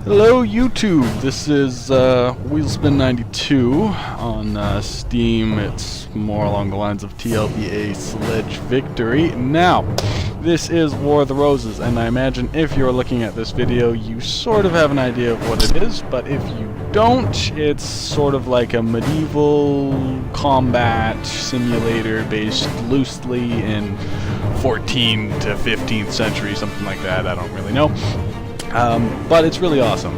Hello YouTube, this is Wheelspin92 on Steam. It's more along the lines of TLBA Sledge Victory. Now, this is War of the Roses, and I imagine if you're looking at this video you sort of have an idea of what it is, but if you don't, it's sort of like a medieval combat simulator based loosely in 14th to 15th century, something like that, I don't really know. But it's really awesome.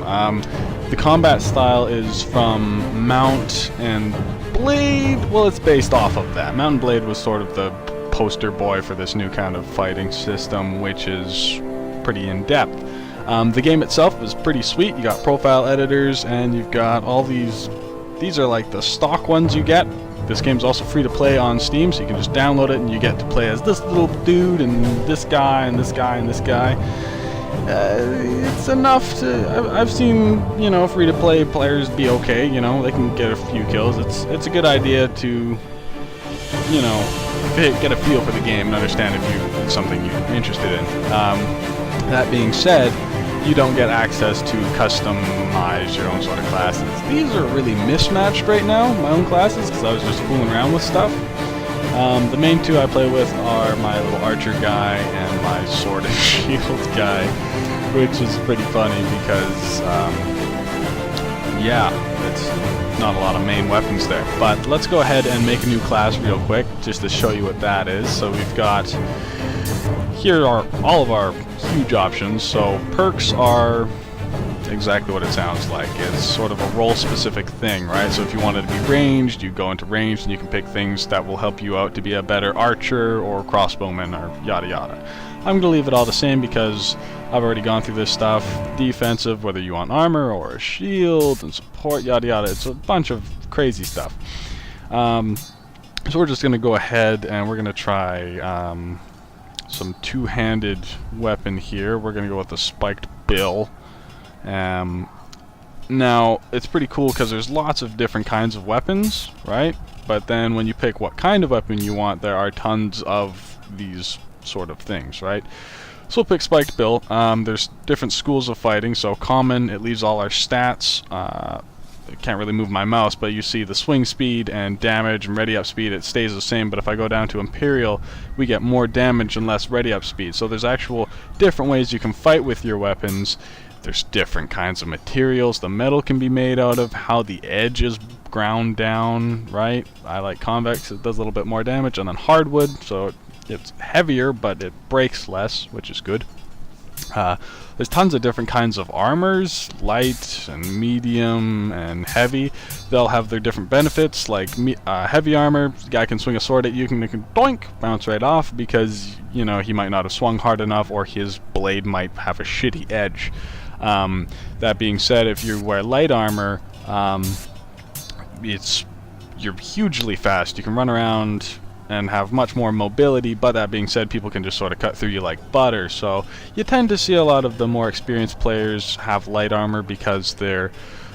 The combat style is from Mount and Blade. Well, it's based off of that. Mount and Blade was sort of the poster boy for this new kind of fighting system, which is pretty in-depth. The game itself is pretty sweet. You got profile editors, and you've got all these are like the stock ones you get. This game's also free to play on Steam, so you can just download it and you get to play as this little dude and this guy and this guy and this guy. It's enough to... I've seen, you know, free-to-play players be okay, you know, they can get a few kills. It's a good idea to, you know, get a feel for the game and understand if it's something you're interested in. That being said, you don't get access to customize your own sort of classes. These are really mismatched right now, my own classes, because I was just fooling around with stuff. The main two I play with are my little archer guy and my sword and shield guy, which is pretty funny because, yeah, it's not a lot of main weapons there. But let's go ahead and make a new class real quick, just to show you what that is. So we've got, here are all of our huge options. So perks are exactly what it sounds like. It's sort of a role-specific thing, right? So if you wanted to be ranged, you go into ranged and you can pick things that will help you out to be a better archer or crossbowman or yada yada. I'm gonna leave it all the same because I've already gone through this stuff. Defensive, whether you want armor or a shield, and support, yada yada. It's a bunch of crazy stuff. So we're just gonna go ahead and we're gonna try some two-handed weapon here. We're gonna go with the spiked bill. Now, it's pretty cool because there's lots of different kinds of weapons, right? But then when you pick what kind of weapon you want, there are tons of these sort of things, right? So we'll pick Spiked Bill. There's different schools of fighting. So common, it leaves all our stats. I can't really move my mouse, but you see the swing speed and damage and ready up speed, it stays the same. But if I go down to Imperial, we get more damage and less ready up speed. So there's actual different ways you can fight with your weapons. There's different kinds of materials the metal can be made out of, how the edge is ground down, right? I like convex, it does a little bit more damage, and then hardwood, so it's heavier, but it breaks less, which is good. There's tons of different kinds of armors, light and medium and heavy. They'll have their different benefits, like heavy armor, the guy can swing a sword at you and it can doink, bounce right off because, you know, he might not have swung hard enough or his blade might have a shitty edge. That being said, if you wear light armor, you're hugely fast. You can run around and have much more mobility, but that being said, people can just sort of cut through you like butter. So you tend to see a lot of the more experienced players have light armor because they're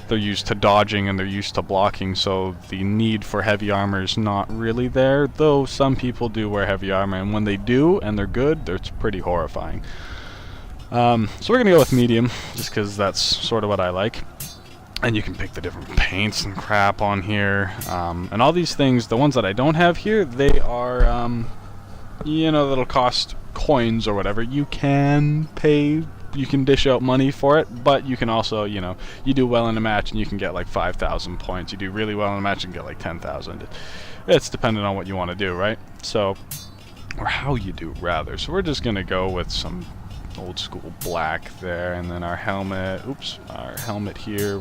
used to dodging and they're used to blocking, so the need for heavy armor is not really there, though some people do wear heavy armor, and when they do and they're good, it's pretty horrifying. So we're gonna go with medium, just because that's sort of what I like. And you can pick the different paints and crap on here. And all these things, the ones that I don't have here, they are, you know, that'll cost coins or whatever. You can pay, you can dish out money for it, but you can also, you know, you do well in a match and you can get like 5,000 points. You do really well in a match and get like 10,000. It's dependent on what you want to do, right? So, or how you do, rather. So we're just gonna go with some old school black there, and then our helmet, our helmet here,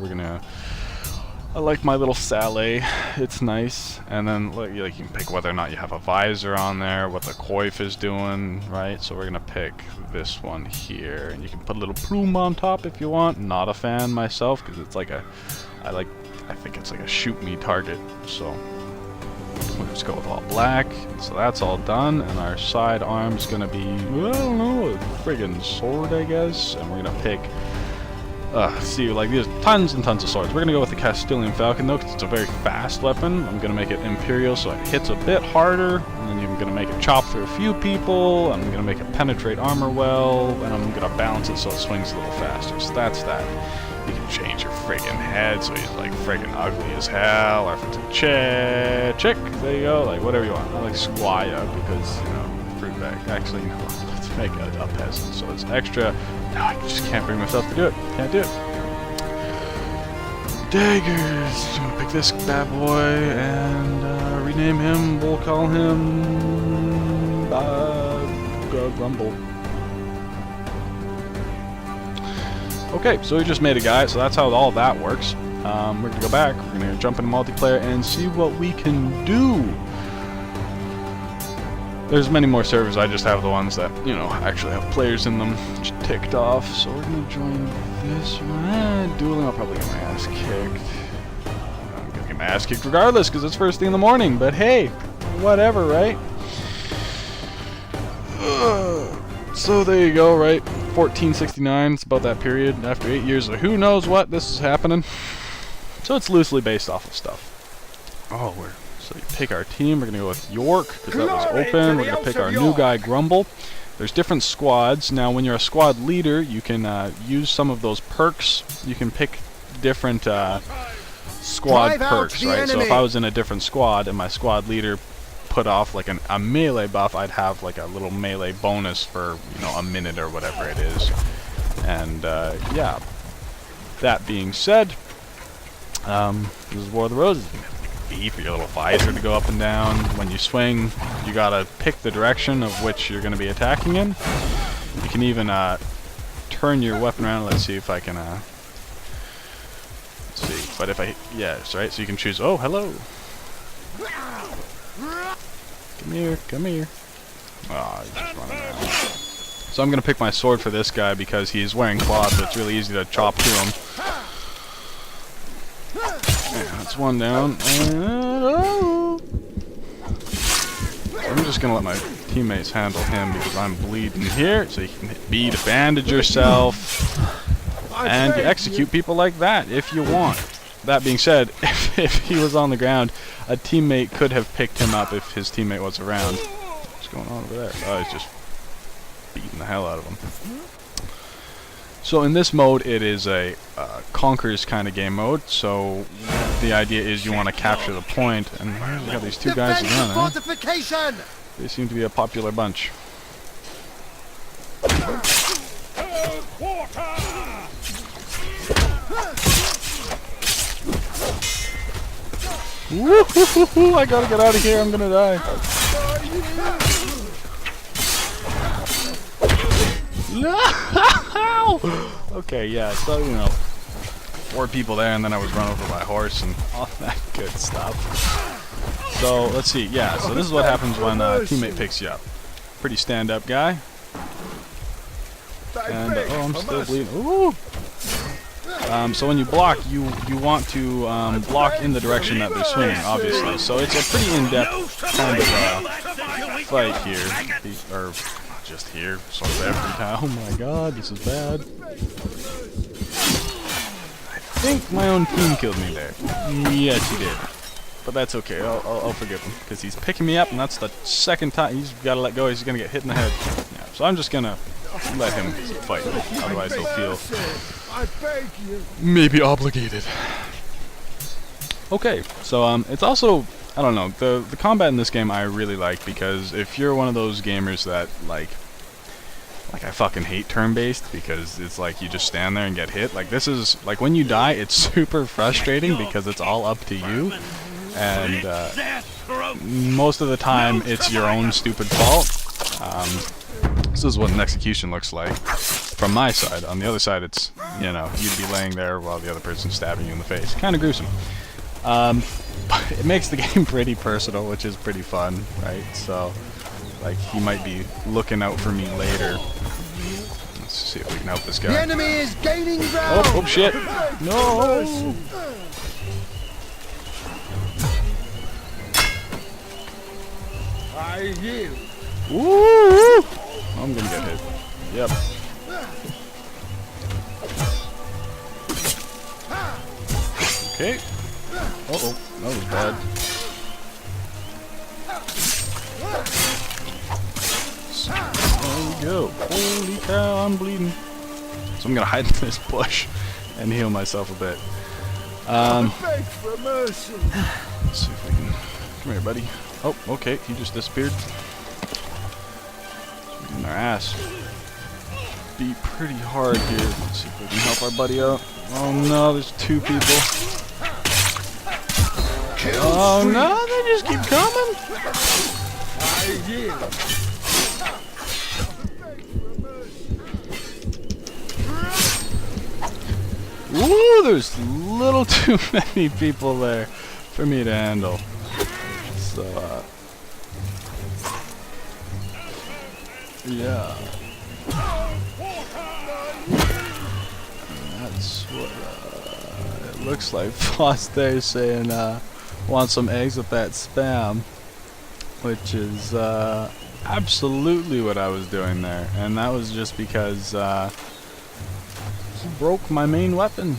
I like my little sallet, it's nice. And then like you can pick whether or not you have a visor on there, what the coif is doing, right? So we're gonna pick this one here, and you can put a little plume on top if you want. Not a fan myself, because it's like I think it's like a shoot me target, so we'll just go with all black. So that's all done, and our side arm's gonna be, well, I don't know, a friggin' sword, I guess. And we're gonna pick, see, like there's tons and tons of swords. We're gonna go with the Castilian Falcon though, because it's a very fast weapon. I'm gonna make it Imperial, so it hits a bit harder, and then I'm gonna make it chop through a few people. I'm gonna make it penetrate armor well, and I'm gonna balance it so it swings a little faster. So that's that. You can change your friggin' head so he's like friggin' ugly as hell, or if it's a chick, there you go, like whatever you want. I like Squire because, you know, fruit bag. Actually, no, let's make a peasant so it's extra. No, I just can't bring myself to do it. Can't do it. Daggers. I'm gonna pick this bad boy and rename him. We'll call him Grumble. Okay, so we just made a guy, so that's how all that works. We're gonna go back, we're gonna jump into multiplayer and see what we can do. There's many more servers, I just have the ones that, you know, actually have players in them ticked off. So we're gonna join this one. Dueling, I'll probably get my ass kicked. I'm gonna get my ass kicked regardless, because it's first thing in the morning, but hey, whatever, right? So there you go, right? 1469, it's about that period. After 8 years of who knows what, this is happening. So it's loosely based off of stuff. Oh, so you pick our team. We're going to go with York, because that was open. We're going to pick our new guy, Grumble. There's different squads. Now, when you're a squad leader, you can use some of those perks. You can pick different squad perks, right? So if I was in a different squad and my squad leader put off like a melee buff, I'd have like a little melee bonus for, you know, a minute or whatever it is. And yeah, that being said, this is War of the Roses. You have B for your little visor to go up and down. When you swing, you gotta pick the direction of which you're gonna be attacking in. You can even turn your weapon around. Let's see if I can let's see, but if I, yes, right, so you can choose, oh, hello. Come here, come here. Oh, he's just running around. So I'm going to pick my sword for this guy because he's wearing cloth, so it's really easy to chop to him. Yeah, that's one down. And, oh. I'm just going to let my teammates handle him because I'm bleeding here. So you can hit B to bandage yourself. And you execute people like that if you want. That being said, if he was on the ground, a teammate could have picked him up if his teammate was around. What's going on over there? Oh, he's just beating the hell out of him. So in this mode, it is a Conquers kind of game mode. So the idea is you want to capture the point. And we have these two guys again, eh? They seem to be a popular bunch. Woo-hoo-hoo-hoo, I gotta get out of here, I'm gonna die. No! Okay, yeah, so, you know, 4 people there, and then I was run over by a horse and all that good stuff. So, let's see, yeah, so this is what happens when a teammate picks you up. Pretty stand-up guy. And, oh, I'm still bleeding. Ooh! So when you block, you want to block in the direction that they're swinging, obviously. So it's a pretty in-depth kind of fight here, or just here, sort of every time. Oh my God, this is bad. I think my own team killed me there. Yes, he did, but that's okay. I'll forgive him because he's picking me up, and that's the second time he's got to let go. He's gonna get hit in the head. Yeah, so I'm just gonna let him fight. Otherwise, he'll feel maybe obligated. Okay, so it's also, I don't know, the combat in this game I really like, because if you're one of those gamers that like I fucking hate turn-based, because it's like you just stand there and get hit. Like, this is like when you die, it's super frustrating because it's all up to you, and most of the time it's your own stupid fault. This is what an execution looks like from my side. On the other side, it's, you know, you'd be laying there while the other person's stabbing you in the face. Kind of gruesome. But it makes the game pretty personal, which is pretty fun, right? So, like, he might be looking out for me later. Let's see if we can help this guy. The enemy is gaining ground. Oh shit! No! I hear. Woo! I'm gonna get hit. Yep. Okay. Uh-oh, that was bad. There we go. Holy cow, I'm bleeding. So I'm gonna hide in this bush and heal myself a bit. Beg for mercy. Let's see if we can. Come here, buddy. Oh, okay. He just disappeared. Getting our ass beat pretty hard here. Let's see if we can help our buddy out. Oh no, there's two people. Oh no, they just keep coming. Ooh, there's a little too many people there for me to handle. So, yeah. That's what it looks like. Floss there saying, want some eggs with that spam, which is absolutely what I was doing there, and that was just because he broke my main weapon,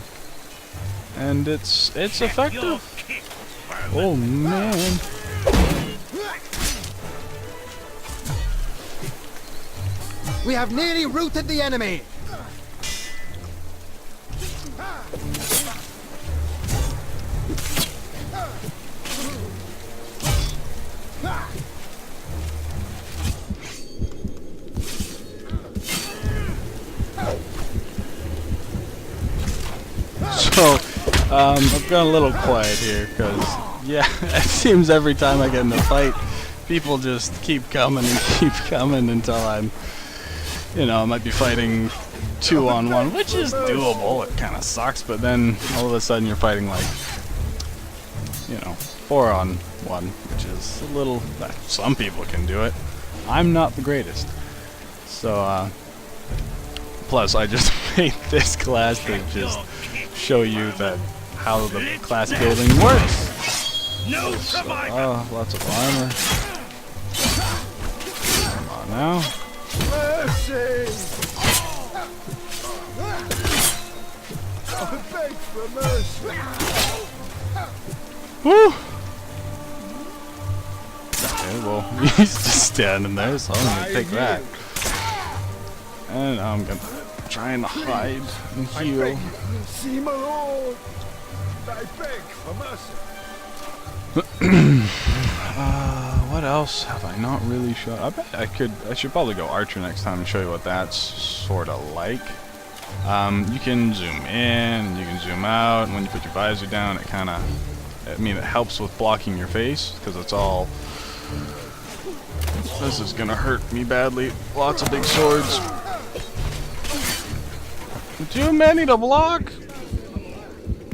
and it's effective. Oh man. We have nearly routed the enemy. So, I've gone a little quiet here, because, yeah, it seems every time I get in a fight, people just keep coming and keep coming until I'm, you know, I might be fighting 2-on-1, which is doable. It kind of sucks, but then all of a sudden you're fighting like, you know, 4-on-1, which is a little, some people can do it. I'm not the greatest. So, plus I just made this class to just show you that how the class building works. So, oh, lots of armor. Come on now. Mercy. I beg for mercy. Woo! Okay, well, he's just standing there, so I'm gonna take that. And I'm gonna try and hide and heal. See my lord. I beg for mercy. What else have I not really shown? I bet I should probably go Archer next time and show you what that's sort of like. You can zoom in, and you can zoom out, and when you put your visor down, it kind of, I mean, it helps with blocking your face, because it's all, this is gonna hurt me badly. Lots of big swords. Too many to block.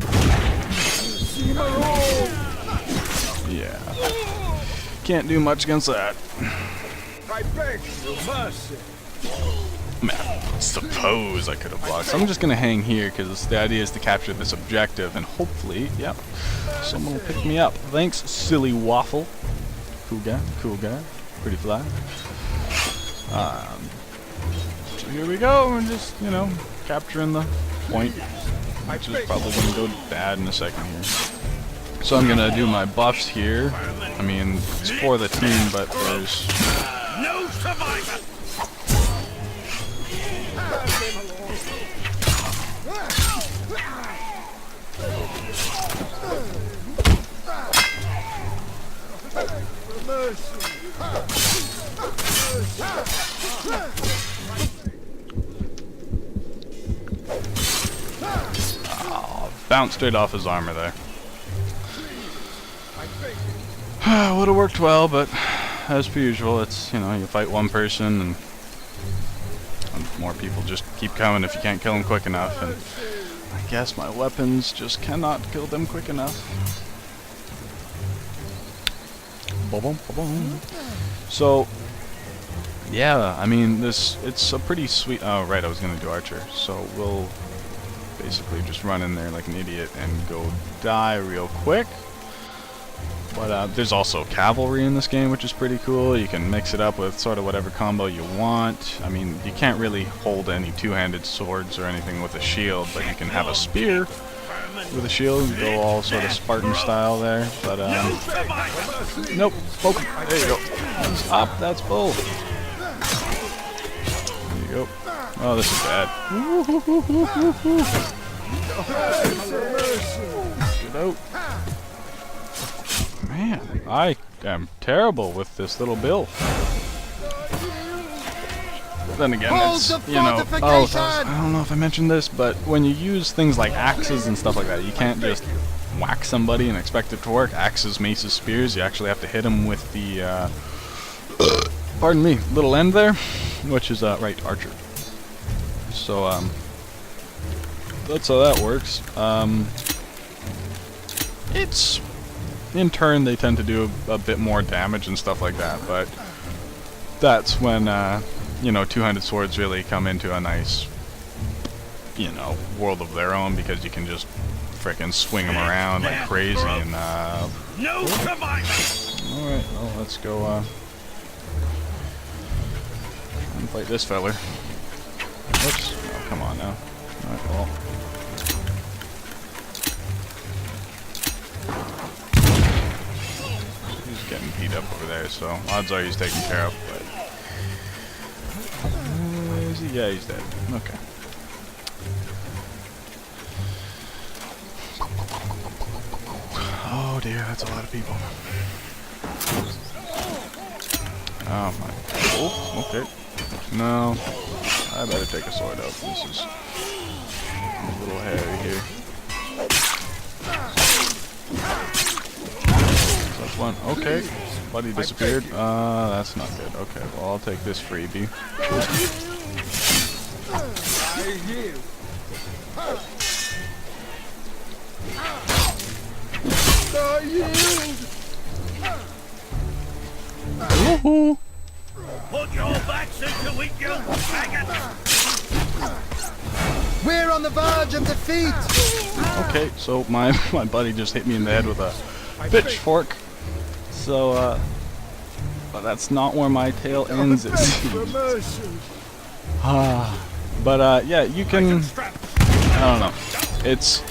See my lord. Yeah. Can't do much against that. I beg for mercy. Man, I suppose I could have blocked. So I'm just gonna hang here because the idea is to capture this objective, and hopefully, yep, someone will pick me up. Thanks, silly waffle. Cool guy, pretty fly. So here we go. We're just, you know, capturing the point, which is probably gonna go bad in a second here. So I'm gonna do my buffs here. I mean, it's for the team, but there's No survivor. bounced straight off his armor there. Would have worked well, but as per usual, it's, you know, you fight one person and more people just keep coming if you can't kill them quick enough, and I guess my weapons just cannot kill them quick enough. So, yeah, I mean, it's a pretty sweet, oh right, I was gonna do Archer, so we'll basically just run in there like an idiot and go die real quick. But there's also cavalry in this game, which is pretty cool. You can mix it up with sort of whatever combo you want. I mean, you can't really hold any two-handed swords or anything with a shield, but you can have a spear with a shield and go all sort of Spartan style there. But nope, poke. There you go. Stop. That's bull. There you go. Oh, this is bad. Get out. Man, I am terrible with this little bill. Then again, it's, you know, I don't know if I mentioned this, but when you use things like axes and stuff like that, you can't just whack somebody and expect it to work. Axes, maces, spears, you actually have to hit them with the, pardon me, little end there, which is, right, archer. So, that's how that works. It's, in turn, they tend to do a bit more damage and stuff like that, but that's when, you know, two-handed swords really come into a nice, you know, world of their own, because you can just frickin' swing them around like crazy and, No survivor! Alright, well, let's go, and fight this feller. Whoops. Oh, come on now. Alright, well. He's getting beat up over there, so odds are he's taken care of, but... is he? Yeah, he's dead. Okay. Oh dear, that's a lot of people. Oh my. Oh, okay. No. I better take a sword out. This is a little hairy here. That's one. Okay. Buddy disappeared. That's not good. Okay, well, I'll take this freebie. Woohoo! Put your backs into it, you faggot! We're on the verge of defeat! Okay, so my buddy just hit me in the head with a pitchfork. So, but that's not where my tail ends, it seems. But, yeah, you can... I don't know. It's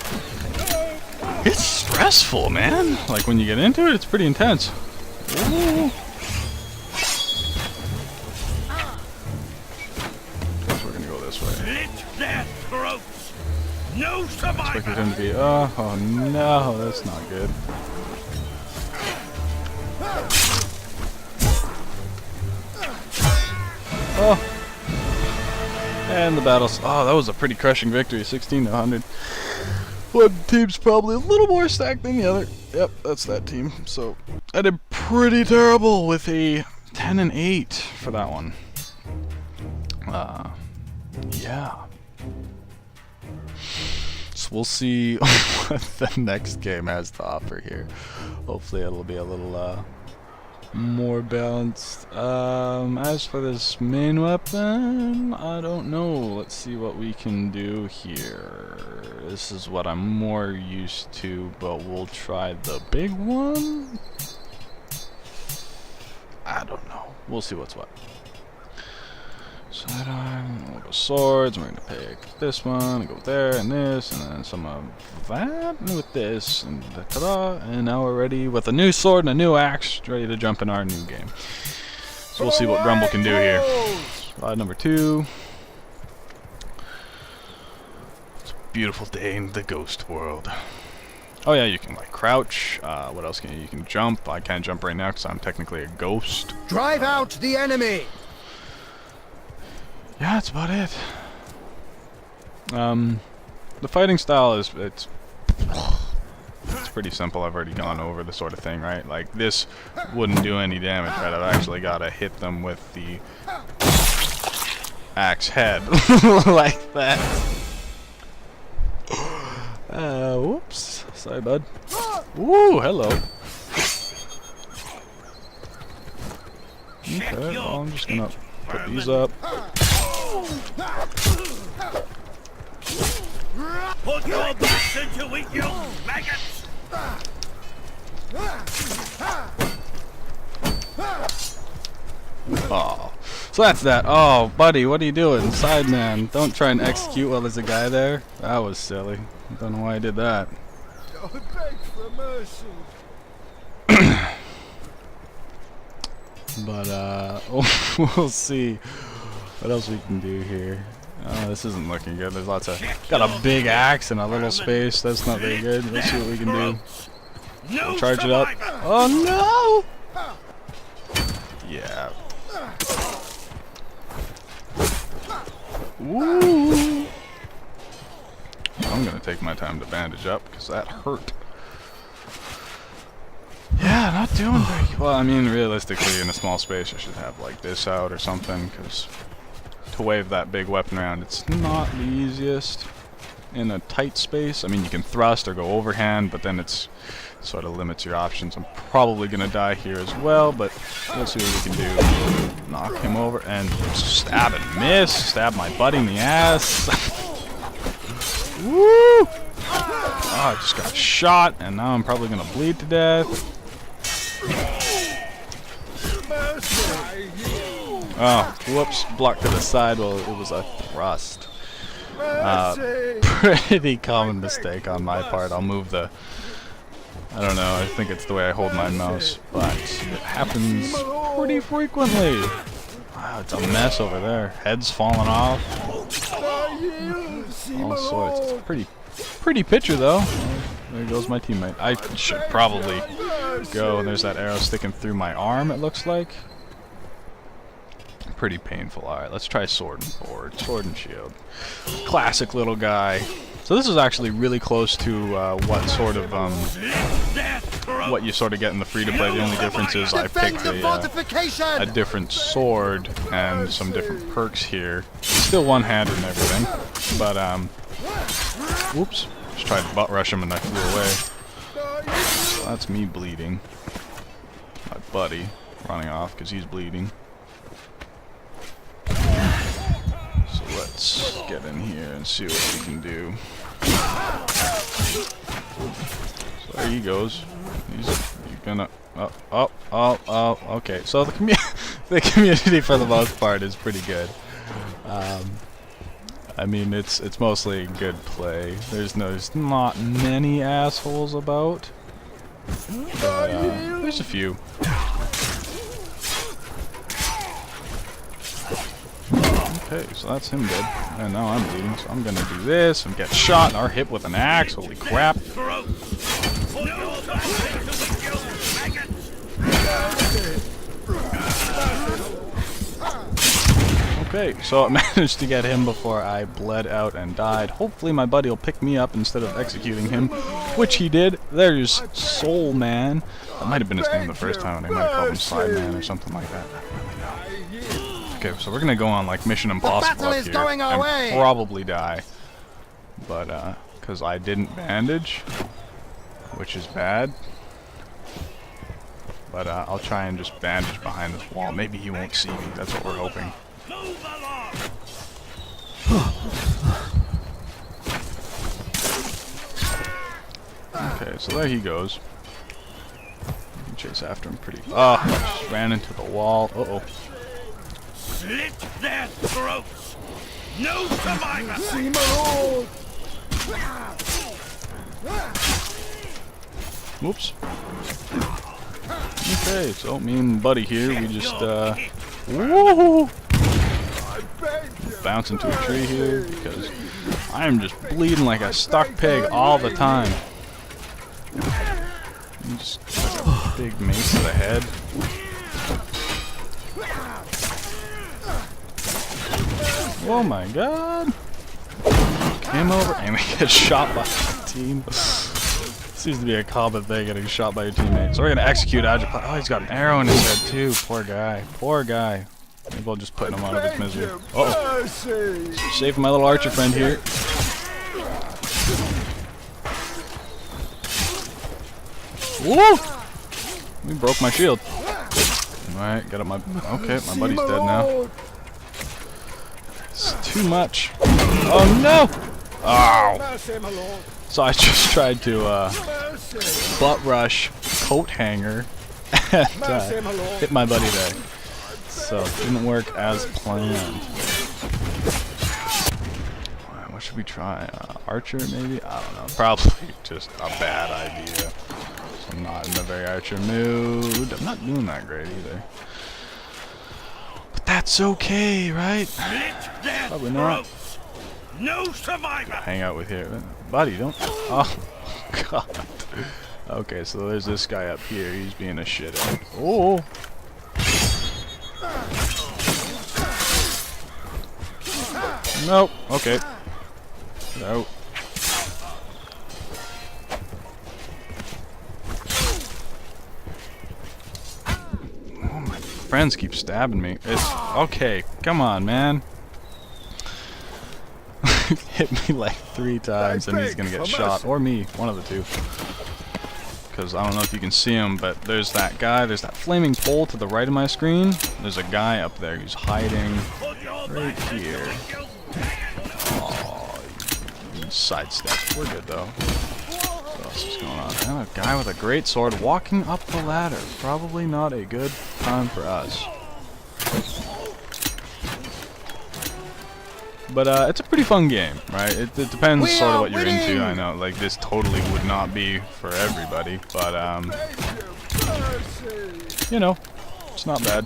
stressful, man. Like, when you get into it, it's pretty intense. Ooh. Guess we're gonna go this way. Slit their throats! No I expected survivor! him to be... oh no, that's not good. Oh. And the battles. Oh, that was a pretty crushing victory, 16 to 100. One team's probably a little more stacked than the other. Yep, that's that team. So I did pretty terrible with a 10 and 8 for that one. Yeah. So we'll see what the next game has to offer here. Hopefully it'll be a little more balanced. As for this main weapon, I don't know. Let's see what we can do here. This is what I'm more used to, but we'll try the big one. I don't know. We'll see what's what. Sidearm, we'll go swords, we're gonna pick this one, go there, and this, and then some of that, with this, and ta-da, and now we're ready with a new sword and a new axe, ready to jump in our new game. So we'll see what Grumble can do here. Slide number 2. It's a beautiful day in the ghost world. Oh yeah, you can like crouch, what else can you can jump. I can't jump right now because I'm technically a ghost. Drive out the enemy! Yeah, that's about it. The fighting style is it's pretty simple. I've already gone over the sort of thing, right? Like this wouldn't do any damage, right? I've actually got to hit them with the axe head like that. Whoops. Sorry, bud. Woo, hello. Okay, well, I'm just gonna put these up. Put your backs into it, you maggots! Oh, so that's that. Oh, buddy, what are you doing? Sideman, don't try and execute while there's a guy there. That was silly. I don't know why I did that. I beg for mercy. But, we'll see what else we can do here. Oh, this isn't looking good. There's lots of... Got a big axe and a little space. That's not very good. Let's see what we can do. We'll charge it up. Oh, no! Yeah. Ooh. I'm going to take my time to bandage up because that hurt. Yeah, not doing very well. I mean, realistically, in a small space, I should have like this out or something, because to wave that big weapon around, it's not the easiest in a tight space. I mean, you can thrust or go overhand, but then it's sort of limits your options. I'm probably gonna die here as well, but we'll see what we can do. Knock him over and stab and miss. Stab my buddy in the ass. Woo! Oh, I just got shot, and now I'm probably gonna bleed to death. Oh, whoops, blocked to the side. Well, it was a thrust. Pretty common mistake on my part. I'll move the... I don't know, I think it's the way I hold my mouse, but it happens pretty frequently. Wow, it's a mess over there. Heads falling off. All sorts. It's a pretty picture, though. There goes my teammate. I should probably go. There's that arrow sticking through my arm, it looks like. Pretty painful. Alright, let's try sword and board. Sword and shield. Classic little guy. So this is actually really close to what sort of, what you sort of get in the free-to-play. The only difference is I picked a different sword and some different perks here. Still one-handed and everything, but, whoops. Just tried to butt rush him and I flew away. So that's me bleeding. My buddy running off because he's bleeding. So let's get in here and see what we can do. So there he goes. He's gonna... okay. So the the community for the most part is pretty good. I mean, it's mostly good play. There's not many assholes about, but there's a few. Okay, so that's him dead, and now I'm bleeding. So I'm gonna do this and get shot or hit with an axe. Holy crap! Okay, so I managed to get him before I bled out and died. Hopefully my buddy will pick me up instead of executing him, which he did. There's Soul Man. That might have been his name the first time, and I might have called him Side Man or something like that. Okay, so we're gonna go on like Mission Impossible up here and probably die. But, because I didn't bandage, which is bad. But I'll try and just bandage behind this wall. Maybe he won't see me. That's what we're hoping. Okay, so there he goes. You can chase after him pretty... Oh, just ran into the wall. Uh-oh. Slit their throats! No survivor! Whoops. Okay, so me and Buddy here, we just, woohoo! Bounce into a tree here, because I am just bleeding like a stuck pig all the time. Just like a big mace to the head. Oh my god! Came over and we get shot by the team. Seems to be a common thing, getting shot by your teammate. So we're gonna execute Agile. Oh, he's got an arrow in his head too. Poor guy. Poor guy. Maybe we'll just put him out of his misery. Uh-oh. Saving my little archer friend here. Woo! We broke my shield. Alright, got up my... Okay, my buddy's dead now. It's too much. Oh no! Oh! So I just tried to butt rush coat hanger and hit my buddy there. So it didn't work as planned. What should we try? Archer maybe? I don't know. Probably just a bad idea. So I'm not in a very archer mood. I'm not doing that great either. But that's okay, right? Probably not. No survivor. Hang out with here. Buddy, don't... Oh, God. Okay, so there's this guy up here. He's being a shithead. Oh! Nope. Okay. No. Oh, my friends keep stabbing me. It's... Okay, come on, man. Hit me like 3 times and he's gonna get shot. Or me. One of the two. Because I don't know if you can see him, but there's that guy. There's that flaming pole to the right of my screen. There's a guy up there who's hiding right here. Oh, sidestep. We're good though. What else is going on? And a guy with a great sword walking up the ladder. Probably not a good time for us. But it's a pretty fun game, right? It depends sort of what you're into. I know, like, this totally would not be for everybody, but you know, it's not bad.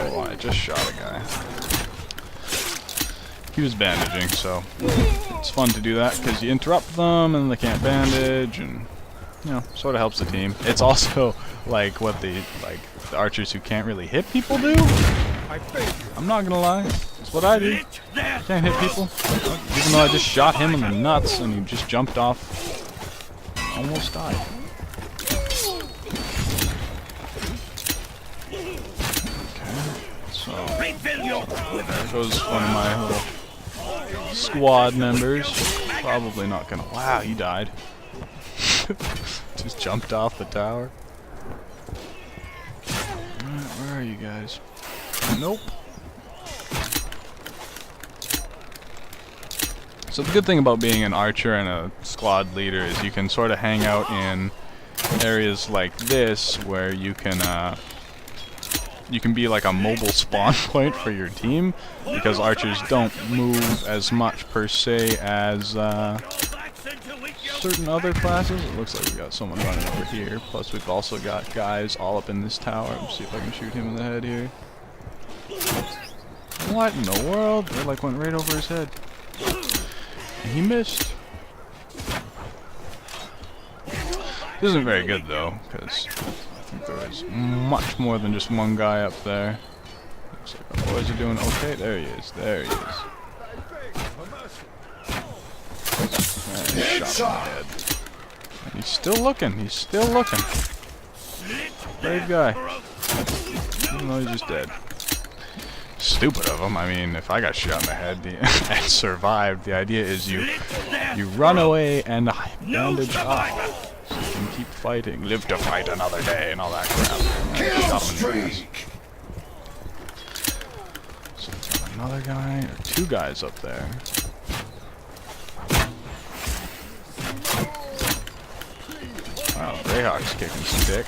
Oh, I just shot a guy. He was bandaging, so it's fun to do that because you interrupt them and they can't bandage, and you know, sort of helps the team. It's also like what the archers who can't really hit people do. I'm not gonna lie, it's what I do. I can't hit people, even though I just shot him in the nuts and he just jumped off, almost died. Okay, so there goes one of my little squad members. Probably not gonna. Wow, he died. Just jumped off the tower. Alright, where are you guys? Nope. So the good thing about being an archer and a squad leader is you can sort of hang out in areas like this where you can be like a mobile spawn point for your team, because archers don't move as much per se as certain other classes. It looks like we got someone running over here. Plus we've also got guys all up in this tower. Let's see if I can shoot him in the head here. What in the world? They like went right over his head. And he missed. This isn't very good though, because I think there is much more than just one guy up there. Looks like the boys are doing okay. There he is. There he is. And shot him in the head. And he's still looking. He's still looking. Brave guy. Even though he's just dead. Stupid of him. I mean, if I got shot in the head and survived, the idea is you run away and bandage up. So you can keep fighting. Live to fight another day and all that crap. Kill streak. So we've got another guy, or 2 guys up there. Wow, Greyhawk's kicking some dick.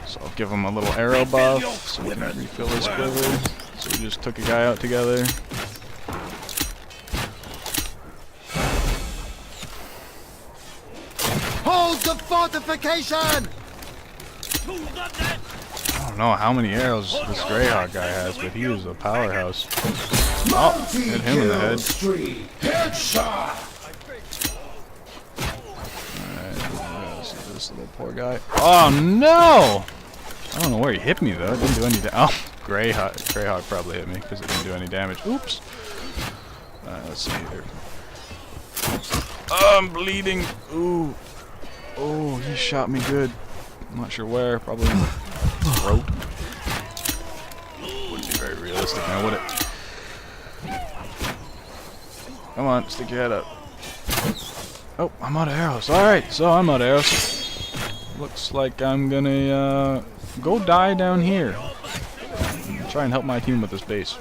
So I'll give him a little arrow buff so we can refill his quiver. So we just took a guy out together. Hold the fortification! I don't know how many arrows this Greyhawk guy has, but he is a powerhouse. Oh, hit him in the head. Headshot! Alright, see this little poor guy. Oh no! I don't know where he hit me though. It didn't do any damage. Oh, Greyhawk probably hit me because it didn't do any damage. Oops. Let's see here. Oh, I'm bleeding. Ooh. Oh, he shot me good. I'm not sure where. Probably in the throat. Wouldn't be very realistic now, would it? Come on, stick your head up. Oh, I'm out of arrows. Alright, so I'm out of arrows. Looks like I'm gonna go die down here. Try and help my team with this base.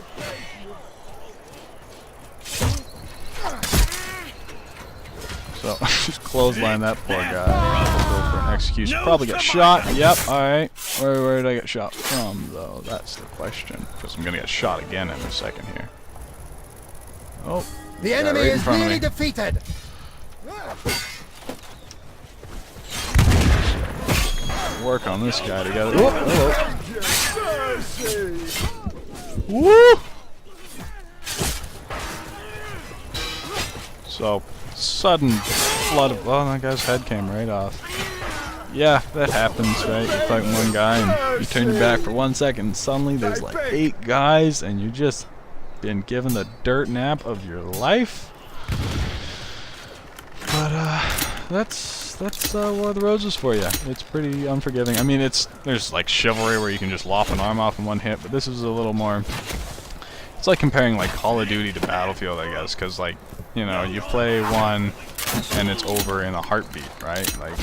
So, just clothesline that poor guy. Go for an execution. Probably get shot. Yep, alright. Where did I get shot from, though? That's the question. Because I'm gonna get shot again in a second here. Oh. The enemy right is nearly defeated! Work on this guy together. Oh, hello. Mercy! Woo! So, sudden flood of... Oh, that guy's head came right off. Yeah, that happens, right? You fight one guy and you turn your back for 1 second and suddenly there's like 8 guys and you just been given the dirt nap of your life. But, that's War of the Roses for you. It's pretty unforgiving. I mean, there's like chivalry where you can just lop an arm off in one hit, but this is a little more... It's like comparing like Call of Duty to Battlefield, I guess, because like, you know, you play one and it's over in a heartbeat, right? Like,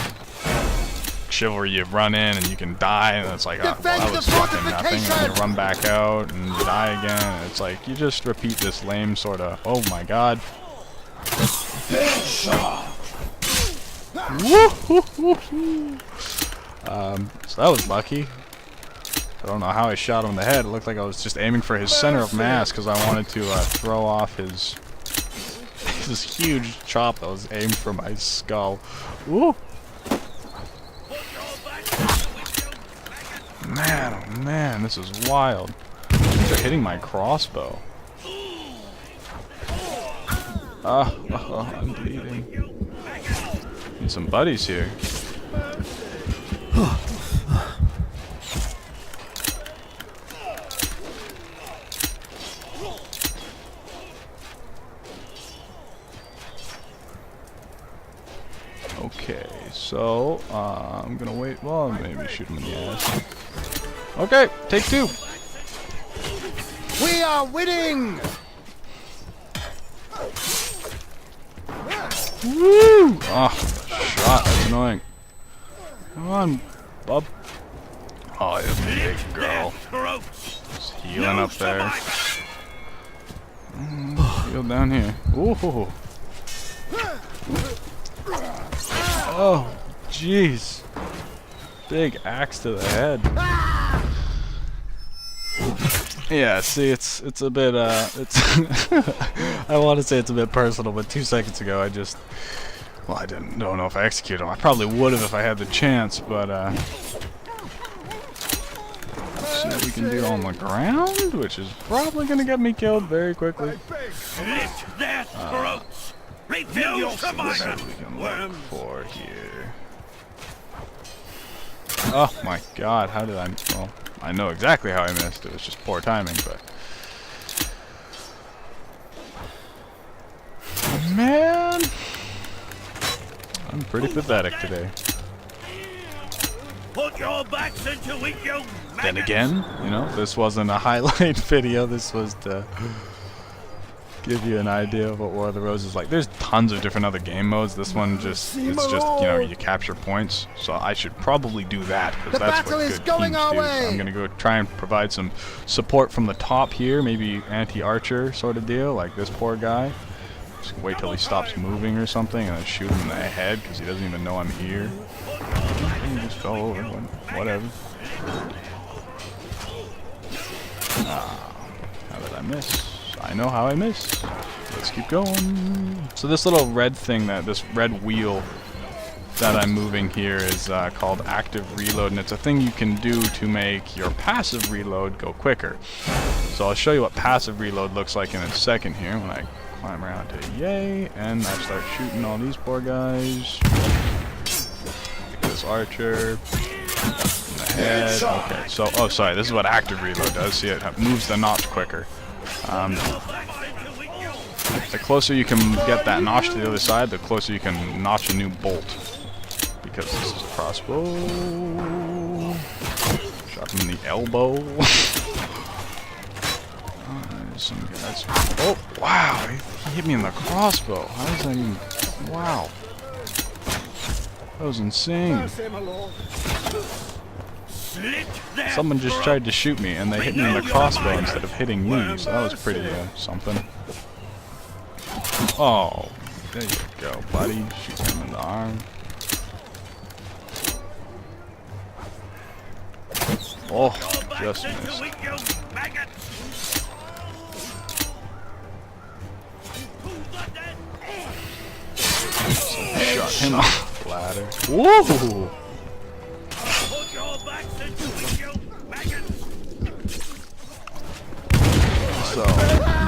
chivalry, you run in and you can die and it's like, oh, well, that was fucking nothing, and then you run back out and you die again, and it's like, you just repeat this lame sort of, oh my god. So that was lucky. I don't know how I shot him in the head. It looked like I was just aiming for his center of mass because I wanted to throw off his huge chop that was aimed for my skull. Woo! Man, oh man, this is wild. They're hitting my crossbow. Oh, I'm bleeding. Need some buddies here. Okay, so I'm gonna wait. Well, maybe shoot him in the ass. Okay, take 2. We are winning! Woo! Oh, shot. That's annoying. Come on, bub. Oh, you big girl. Just healing up there. Heal down here. Ooh. Oh, jeez. Big axe to the head. Yeah, see, it's a bit, it's... I want to say it's a bit personal, but 2 seconds ago well, I don't know if I executed him. I probably would have if I had the chance, but, let's see what we can do on the ground, which is probably going to get me killed very quickly. Lift their throats! Refill your Let's see what survivor! we can look for here. Oh my god, how did I... Well, I know exactly how I missed. It was just poor timing, but... Man! I'm pretty pathetic today. Put your backs into it, you Then maggots! again, you know, this wasn't a highlight video. This was to give you an idea of what War of the Roses is like. There's tons of different other game modes. This one it's just, you know, you capture points. So I should probably do that because The that's battle what is good going teams our do. So way. I'm gonna go try and provide some support from the top here, maybe anti-archer sort of deal, like this poor guy. Just wait till he stops moving or something, and then shoot him in the head because he doesn't even know I'm here. And he just fell over. Whatever. How did I miss? I know how I missed. Let's keep going. So this little red thing, this red wheel that I'm moving here is called active reload, and it's a thing you can do to make your passive reload go quicker. So I'll show you what passive reload looks like in a second here when I climb around to yay, and I start shooting all these poor guys. Like this archer. In the head. Okay, so, oh sorry, this is what active reload does. See, it moves the notch quicker. The closer you can get that notch to the other side, the closer you can notch a new bolt. Because this is a crossbow. Shot him in the elbow. There's some guys. Oh, wow, he hit me in the crossbow. How does that even... Wow. That was insane. Mercy, my lord. Someone just tried to shoot me and they hit me in the crossbow instead of hitting me, so that was pretty something. Oh, there you go, buddy. Shoot him in the arm. Oh, just missed. Shot him off the ladder. Woo!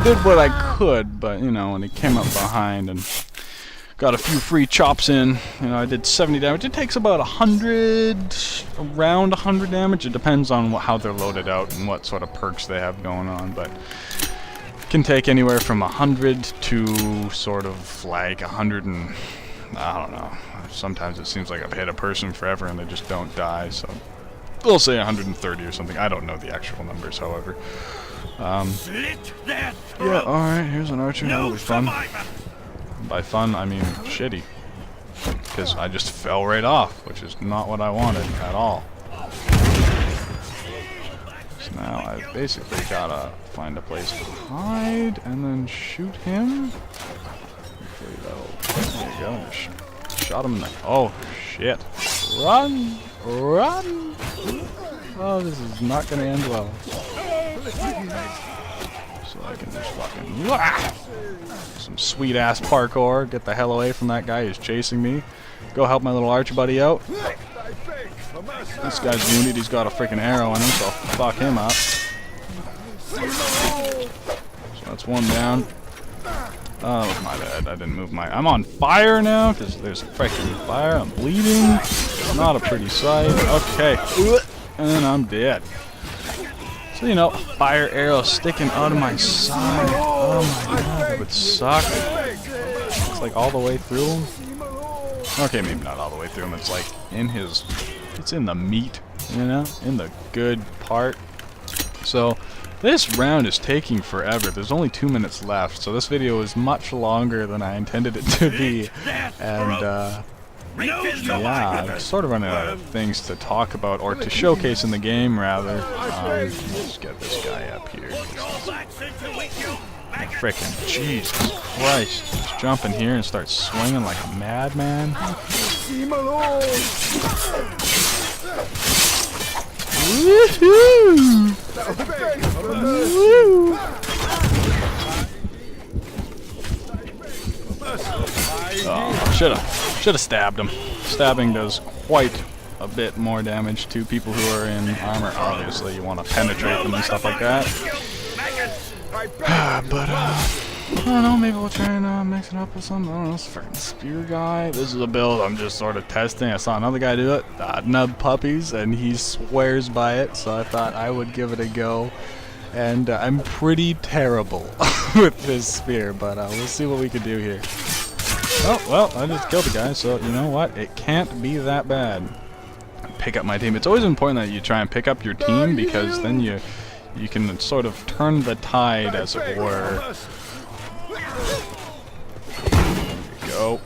did what I could, but you know, when he came up behind and got a few free chops in, you know, I did 70 damage. It takes about 100, around 100 damage. It depends on how they're loaded out and what sort of perks they have going on, but it can take anywhere from 100 to sort of like 100 and, I don't know. Sometimes it seems like I've hit a person forever and they just don't die, so we'll say 130 or something. I don't know the actual numbers, however. Slit their Yeah, throat. alright, here's an archer. That'll No be fun. survivor. By fun, I mean shitty. Because I just fell right off, which is not what I wanted at all. So now I've basically gotta find a place to hide and then shoot him. Hopefully that'll... There you go. Shot him in the... Oh, shit. Run! Run! Oh, this is not gonna end well. So I can just fucking... Wah! Some sweet ass parkour. Get the hell away from that guy who's chasing me. Go help my little archer buddy out. This guy's wounded. He's got a freaking arrow in him, so I'll fuck him up. So that's one down. Oh, my bad. I didn't move my... I'm on fire now because there's freaking fire. I'm bleeding. Not a pretty sight. Okay. And I'm dead. So, you know, fire arrow sticking out of my side. Oh my god, that would suck. It's like all the way through him. Okay, maybe not all the way through him. It's like in his... It's in the meat, you know? In the good part. So, this round is taking forever. There's only 2 minutes left, so this video is much longer than I intended it to be. And, yeah, I'm sort of running out of things to talk about, or to showcase in the game, rather. Let's get this guy up here. Frickin' Jesus Christ. Just jump in here and start swinging like a madman. Woohoo! Woo! Oh, shoulda stabbed him. Stabbing does quite a bit more damage to people who are in armor. Obviously, you want to penetrate them and stuff like that. But, I don't know, maybe we'll try and mix it up with some, I don't know, this freaking spear guy. This is a build I'm just sort of testing. I saw another guy do it, Nub Puppies, and he swears by it, so I thought I would give it a go. And I'm pretty terrible with this spear, but we'll see what we can do here. Oh, well, I just killed the guy, so you know what? It can't be that bad. Pick up my team. It's always important that you try and pick up your team, because then you can sort of turn the tide, as it were. There you go.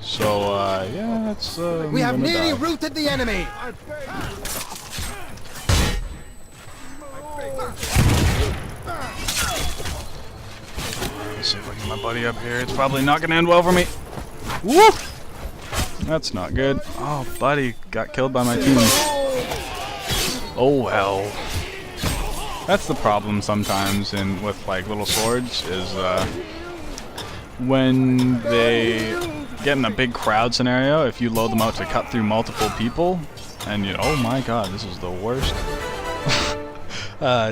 So, yeah, it's, We have nearly routed the enemy. Let's see if I get my buddy up here. It's probably not gonna end well for me. Woo! That's not good. Oh, buddy got killed by my team. Oh well. That's the problem sometimes with like little swords is when they get in a big crowd scenario, if you load them out to cut through multiple people, and you know, oh my god, this is the worst.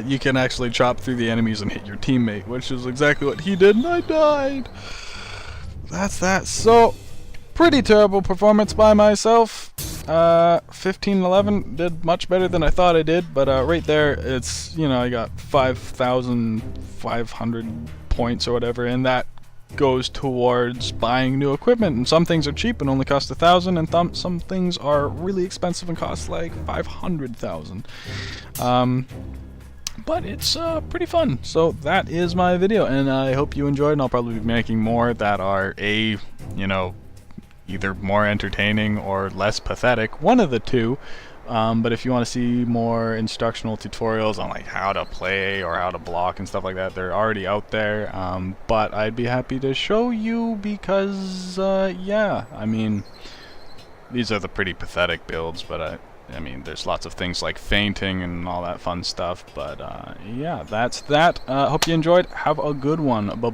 You can actually chop through the enemies and hit your teammate, which is exactly what he did, and I died. That's that. So, pretty terrible performance by myself. 15-11 did much better than I thought I did, but right there, it's, you know, I got 5,500 points or whatever, and that goes towards buying new equipment. And some things are cheap and only cost 1,000, and some things are really expensive and cost like 500,000. But it's pretty fun. So that is my video, and I hope you enjoyed, and I'll probably be making more that are you know, either more entertaining or less pathetic, one of the two. But if you want to see more instructional tutorials on like how to play or how to block and stuff like that, they're already out there. But I'd be happy to show you because, yeah, I mean, these are the pretty pathetic builds, but I mean, there's lots of things like fainting and all that fun stuff. But yeah, that's that. Hope you enjoyed. Have a good one. Bye-bye.